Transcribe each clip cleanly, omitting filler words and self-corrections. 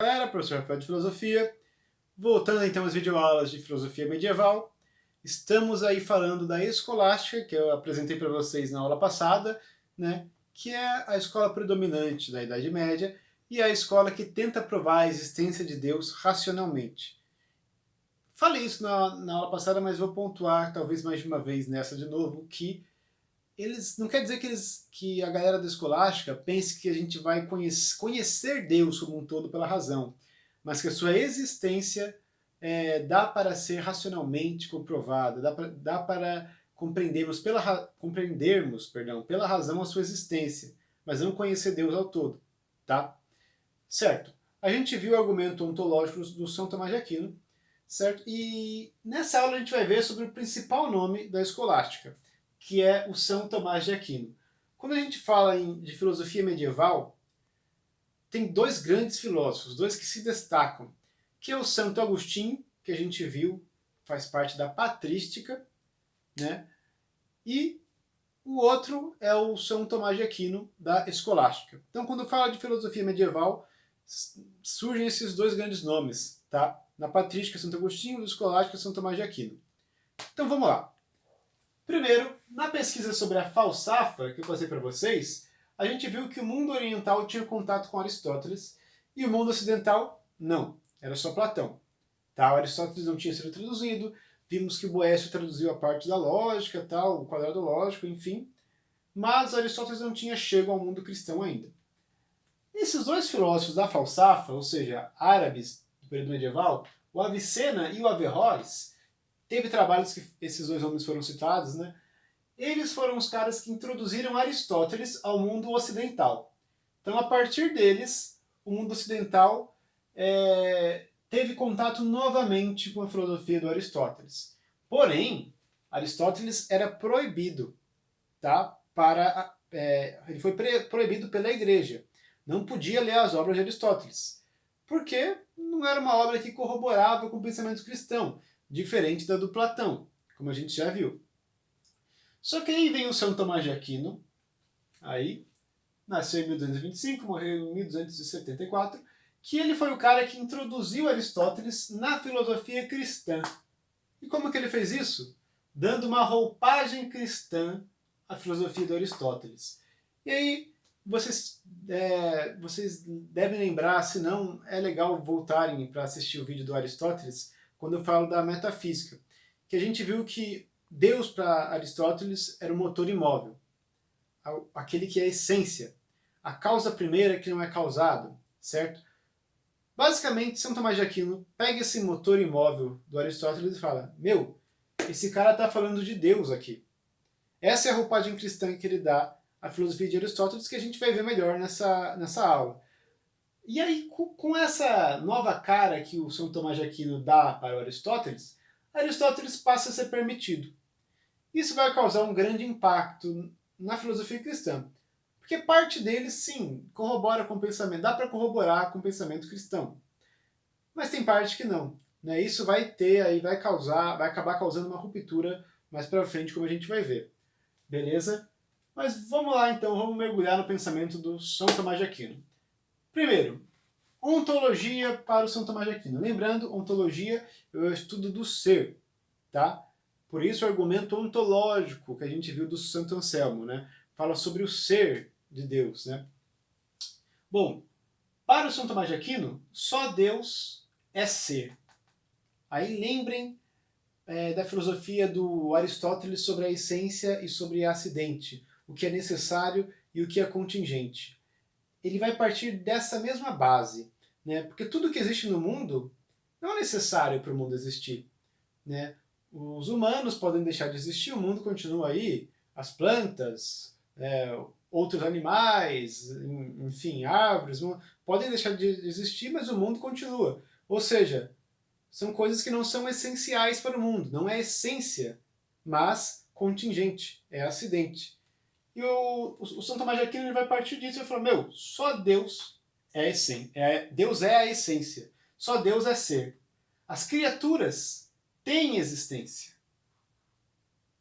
Galera, professor Rafael de Filosofia, voltando então às videoaulas de filosofia medieval, estamos aí falando da escolástica, que eu apresentei para vocês na aula passada, né, que é a escola predominante da Idade Média e a escola que tenta provar a existência de Deus racionalmente. Falei isso na aula passada, mas vou pontuar talvez mais de uma vez nessa de novo, que eles não quer dizer que a galera da escolástica pense que a gente vai conhecer Deus como um todo pela razão, mas que a sua existência dá para ser racionalmente comprovada, dá para compreendermos pela razão a sua existência, mas não conhecer Deus ao todo, tá? Certo. A gente viu o argumento ontológico do São Tomás de Aquino, certo? E nessa aula a gente vai ver sobre o principal nome da escolástica, que é o São Tomás de Aquino. Quando a gente fala de filosofia medieval, tem dois grandes filósofos, dois que se destacam, que é o Santo Agostinho, que a gente viu, faz parte da patrística, né? E o outro é o São Tomás de Aquino, da escolástica. Então, quando fala de filosofia medieval, surgem esses dois grandes nomes, tá? Na patrística, Santo Agostinho, na escolástica, São Tomás de Aquino. Então, vamos lá. Primeiro, na pesquisa sobre a falsáfara que eu passei para vocês, a gente viu que o mundo oriental tinha contato com Aristóteles e o mundo ocidental não, era só Platão. Tá? O Aristóteles não tinha sido traduzido, vimos que o Boécio traduziu a parte da lógica, tal, o quadrado lógico, enfim, mas Aristóteles não tinha chego ao mundo cristão ainda. Esses dois filósofos da falsáfara, ou seja, árabes do período medieval, o Avicena e o Averroes, teve trabalhos que esses dois homens foram citados, né? Eles foram os caras que introduziram Aristóteles ao mundo ocidental. Então, a partir deles, o mundo ocidental teve contato novamente com a filosofia do Aristóteles. Porém, Aristóteles era proibido, tá? Ele foi proibido pela Igreja. Não podia ler as obras de Aristóteles, porque não era uma obra que corroborava com o pensamento cristão, diferente da do Platão, como a gente já viu. Só que aí vem o São Tomás de Aquino, aí nasceu em 1225, morreu em 1274, que ele foi o cara que introduziu Aristóteles na filosofia cristã. E como que ele fez isso? Dando uma roupagem cristã à filosofia de Aristóteles. E aí, vocês devem lembrar, se não, é legal voltarem para assistir o vídeo do Aristóteles, quando eu falo da metafísica, que a gente viu que Deus para Aristóteles era um motor imóvel, aquele que é a essência, a causa primeira que não é causada, certo? Basicamente, São Tomás de Aquino pega esse motor imóvel do Aristóteles e fala: meu, esse cara está falando de Deus aqui. Essa é a roupagem cristã que ele dá à filosofia de Aristóteles, que a gente vai ver melhor nessa aula. E aí, com essa nova cara que o São Tomás de Aquino dá para o Aristóteles, Aristóteles passa a ser permitido. Isso vai causar um grande impacto na filosofia cristã. Porque parte dele, sim, corrobora com o pensamento, dá para corroborar com o pensamento cristão. Mas tem parte que não. Né? Isso vai acabar causando uma ruptura mais para frente, como a gente vai ver. Beleza? Mas vamos lá então, vamos mergulhar no pensamento do São Tomás de Aquino. Primeiro, ontologia para o São Tomás de Aquino. Lembrando, ontologia é o estudo do ser, tá? Por isso o argumento ontológico que a gente viu do Santo Anselmo, né? Fala sobre o ser de Deus, né? Bom, para o São Tomás de Aquino, só Deus é ser. Aí lembrem da filosofia do Aristóteles sobre a essência e sobre o acidente, o que é necessário e o que é contingente. Ele vai partir dessa mesma base, né? Porque tudo que existe no mundo não é necessário para o mundo existir, né? Os humanos podem deixar de existir, o mundo continua aí, as plantas, outros animais, enfim, árvores, podem deixar de existir, mas o mundo continua. Ou seja, são coisas que não são essenciais para o mundo, não é essência, mas contingente, é acidente. E o São Tomás de Aquino ele vai partir disso e vai falar, meu, só Deus é essência, Deus é a essência, só Deus é ser. As criaturas têm existência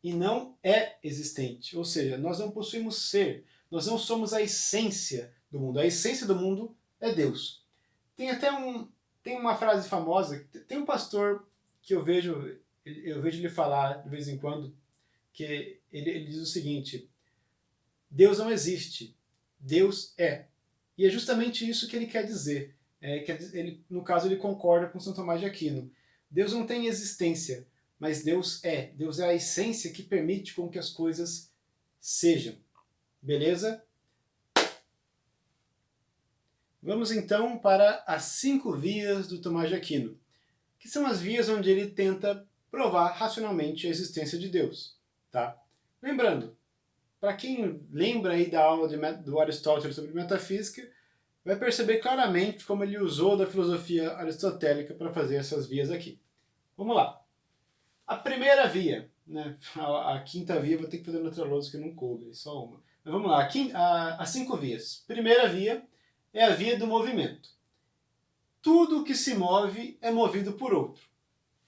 e não é existente, ou seja, nós não possuímos ser, nós não somos a essência do mundo, a essência do mundo é Deus. Tem uma frase famosa, tem um pastor que eu vejo ele falar de vez em quando, que ele diz o seguinte: Deus não existe, Deus é. E é justamente isso que ele quer dizer. No caso, ele concorda com São Tomás de Aquino. Deus não tem existência, mas Deus é. Deus é a essência que permite com que as coisas sejam. Beleza? Vamos então para as 5 vias do Tomás de Aquino, que são as vias onde ele tenta provar racionalmente a existência de Deus. Tá? Lembrando, para quem lembra aí da aula do Aristóteles sobre metafísica, vai perceber claramente como ele usou da filosofia aristotélica para fazer essas vias aqui. Vamos lá. A primeira via, né? A quinta via vou ter que fazer outra lousa que não coube, só uma. Mas vamos lá, as 5 vias. Primeira via é a via do movimento. Tudo que se move é movido por outro.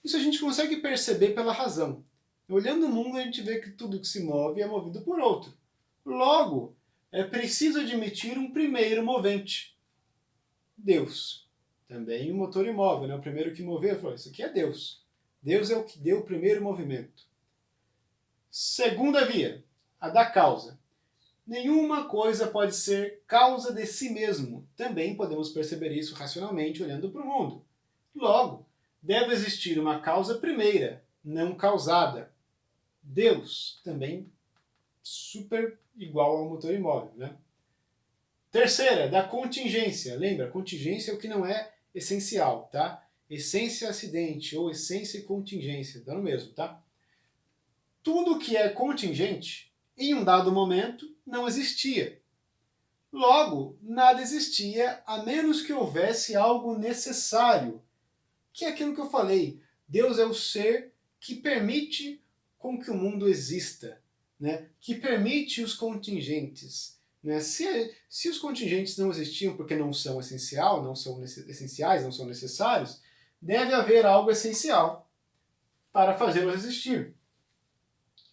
Isso a gente consegue perceber pela razão. Olhando o mundo, a gente vê que tudo que se move é movido por outro. Logo, é preciso admitir um primeiro movente. Deus. Também o motor imóvel, né? O primeiro que moveu, falou, isso aqui é Deus. Deus é o que deu o primeiro movimento. Segunda via, a da causa. Nenhuma coisa pode ser causa de si mesmo. Também podemos perceber isso racionalmente olhando para o mundo. Logo, deve existir uma causa primeira, não causada. Deus, também super igual ao motor imóvel, né? Terceira, da contingência. Lembra, contingência é o que não é essencial, tá? Essência acidente ou essência e contingência, dá no mesmo, tá? Tudo que é contingente, em um dado momento, não existia. Logo, nada existia a menos que houvesse algo necessário, que é aquilo que eu falei. Deus é o ser que permite com que o mundo exista, né? Que permite os contingentes. Né? Se os contingentes não existiam porque não são essenciais, não são necessários, deve haver algo essencial para fazê-los existir.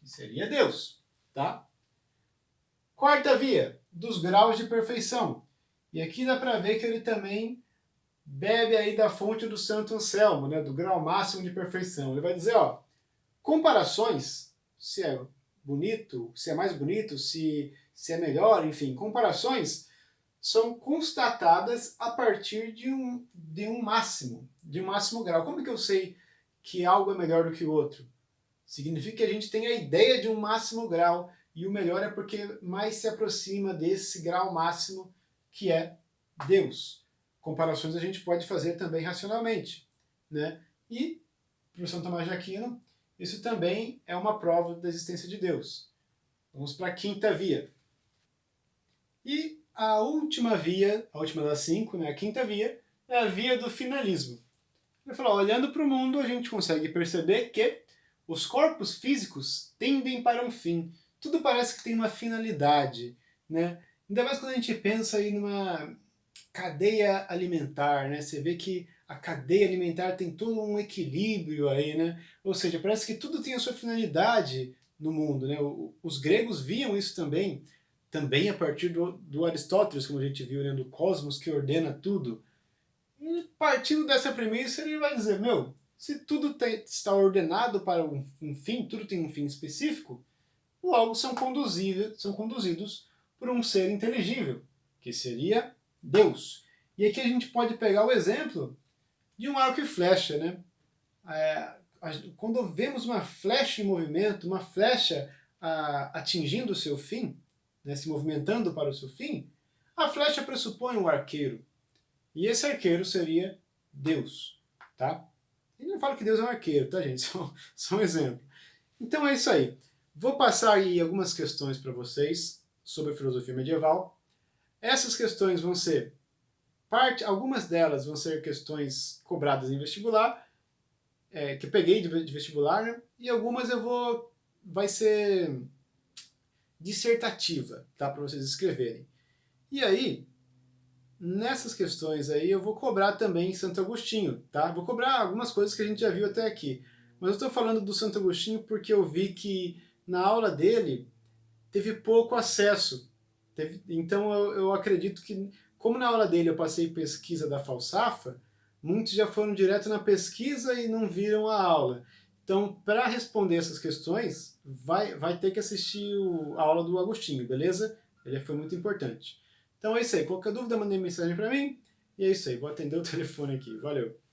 Que seria Deus. Tá? Quarta via, dos graus de perfeição. E aqui dá para ver que ele também bebe aí da fonte do Santo Anselmo, né? Do grau máximo de perfeição. Ele vai dizer, ó, comparações, se é bonito, se é mais bonito, se é melhor, enfim, comparações são constatadas a partir de um máximo grau. Como que eu sei que algo é melhor do que o outro? Significa que a gente tem a ideia de um máximo grau, e o melhor é porque mais se aproxima desse grau máximo que é Deus. Comparações a gente pode fazer também racionalmente, né? E, para o São Tomás de Aquino, isso também é uma prova da existência de Deus. Vamos para a quinta via. E a última via, a última das 5, né, a quinta via, é a via do finalismo. Ele falou, olhando para o mundo, a gente consegue perceber que os corpos físicos tendem para um fim. Tudo parece que tem uma finalidade, né? Ainda mais quando a gente pensa aí numa cadeia alimentar, né? Você vê que a cadeia alimentar tem todo um equilíbrio aí, né? Ou seja, parece que tudo tem a sua finalidade no mundo, né? Os gregos viam isso também a partir do Aristóteles, como a gente viu, né? Do cosmos que ordena tudo. E partindo dessa premissa, ele vai dizer, se tudo está ordenado para um fim, tudo tem um fim específico, logo são conduzidos por um ser inteligível, que seria Deus. E aqui a gente pode pegar o exemplo de um arco e flecha, né? Quando vemos uma flecha em movimento, uma flecha atingindo o seu fim, né, se movimentando para o seu fim, a flecha pressupõe um arqueiro. E esse arqueiro seria Deus. Tá? E não falo que Deus é um arqueiro, tá, gente? Só um exemplo. Então é isso aí. Vou passar aí algumas questões para vocês sobre a filosofia medieval. Essas questões vão ser algumas delas vão ser questões cobradas em vestibular, que eu peguei de vestibular, né? E algumas vai ser dissertativa, tá? Para vocês escreverem. E aí, nessas questões aí, eu vou cobrar também Santo Agostinho, tá? Vou cobrar algumas coisas que a gente já viu até aqui. Mas eu estou falando do Santo Agostinho porque eu vi que na aula dele teve pouco acesso. Então eu acredito que como na aula dele eu passei pesquisa da Falsafa, muitos já foram direto na pesquisa e não viram a aula. Então, para responder essas questões, vai ter que assistir a aula do Agostinho, beleza? Ele foi muito importante. Então é isso aí. Qualquer dúvida, mandei mensagem para mim. E é isso aí. Vou atender o telefone aqui. Valeu!